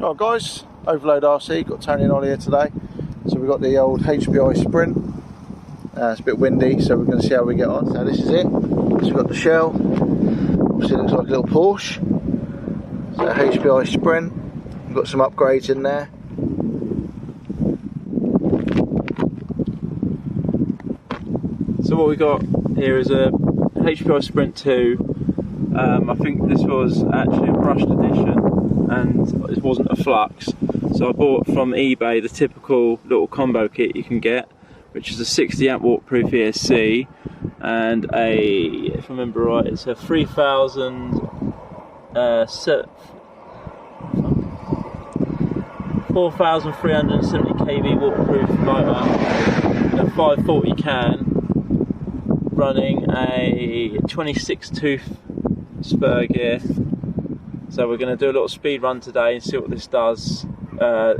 Right guys, Overload RC, got Tony and Ollie here today. So we've got the old HBI Sprint. It's a bit windy, so we're going to see how we get on. So this is it. So we've got the shell. Obviously it looks like a little Porsche. So HBI Sprint. We've got some upgrades in there. So what we got here is a HBI Sprint 2. I think this was actually a brushed edition and it wasn't a flux. So I bought from eBay the typical little combo kit you can get, which is a 60 amp waterproof ESC and if I remember right, it's a 4,370 kV waterproof motor and a 540 can running a 26 tooth spur gear. So we're going to do a little speed run today and see what this does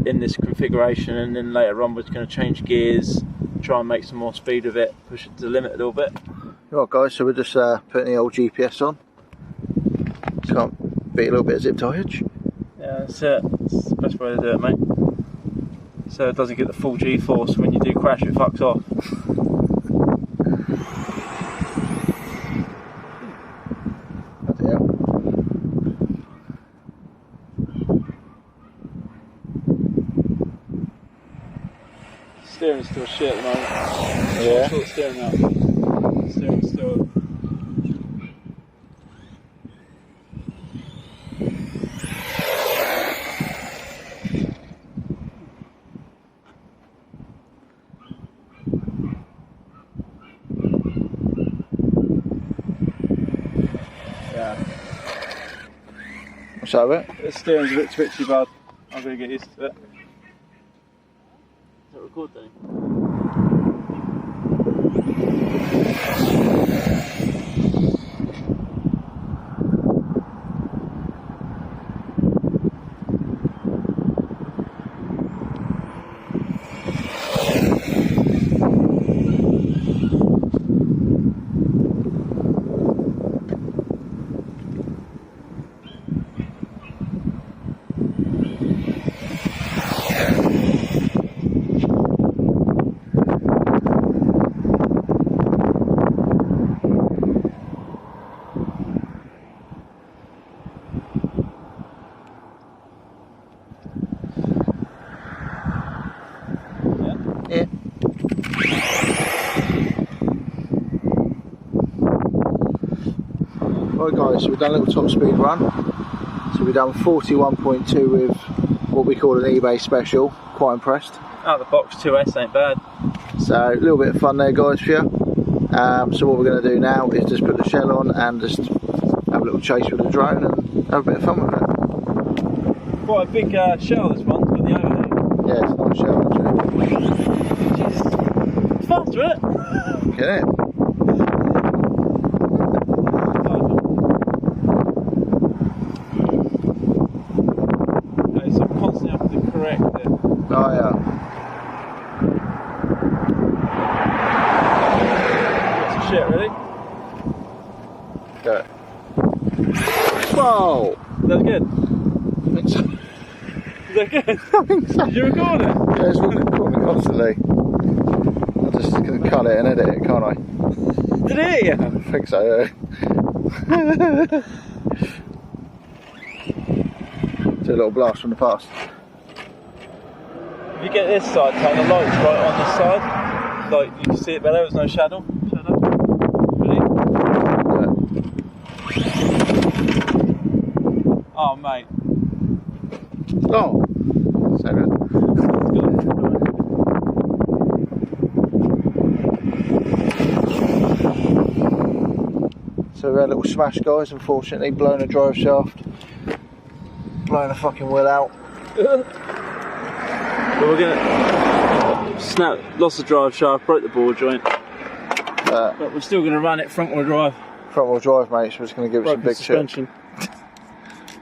in this configuration, and then later on we're going to change gears, try and make some more speed with it, push it to the limit a little bit. Right guys, so we're just putting the old GPS on. Can't beat a little bit of zip tie hitch. Yeah, that's it. That's the best way to do it, mate. So it doesn't get the full G-force. When you do crash, it fucks off. Bloody hell. Steering's still shit at the moment. Yeah. Sort of steering out. Steering's still. Yeah. What's that with it? The steering's a bit twitchy, bud. I'm going to get used to it. Is that record then? Yeah. Right guys, so we've done a little top speed run. So we've done 41.2 with what we call an eBay special. Quite impressed. Out of the box 2S ain't bad. So a little bit of fun there guys for you. So what we're going to do now is just put the shell on and just have a little chase with the drone and have a bit of fun with it. Quite a big shell this one, got the overhead. Yeah, it's a nice shell actually. Jeez. It's faster, isn't it? Get it? So I'm constantly having to correct it. Oh yeah. Got some shit, ready? Go. Whoa! That was good. I think so. Is that good? I think so. Did you record it? Yeah, it's recording constantly. I'm just going to cut it and edit it, can't I? Did it hit you? I think so, yeah. Do a little blast from the past. If you get this side, Tony, the light's right on this side. Like, you can see it better, there's no shadow. Ready? Yeah. Oh, mate. Oh! So good. So we had a little smash guys, unfortunately, blown a drive shaft. Blown a fucking wheel out. But we're gonna lost the drive shaft, broke the ball joint. But we're still gonna run it front wheel drive. Front wheel drive, mate, so we're just gonna give it some big suspension.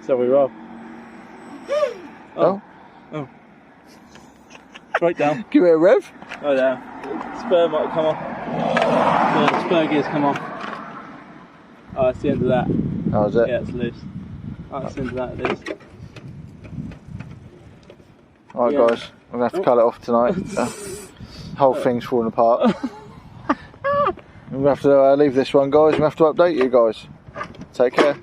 So we roll. Oh. Oh. Right down. Give it a rev. Oh yeah. Spur might come off. Yeah, the spur gears come off. Oh, that's the end of that. Oh, is it? Yeah, it's loose. Oh, that's the end of that, it is. Alright guys, I'm going to have to cut it off tonight. Whole thing's falling apart. I'm going to have to leave this one guys, I'm going to have to update you guys. Take care.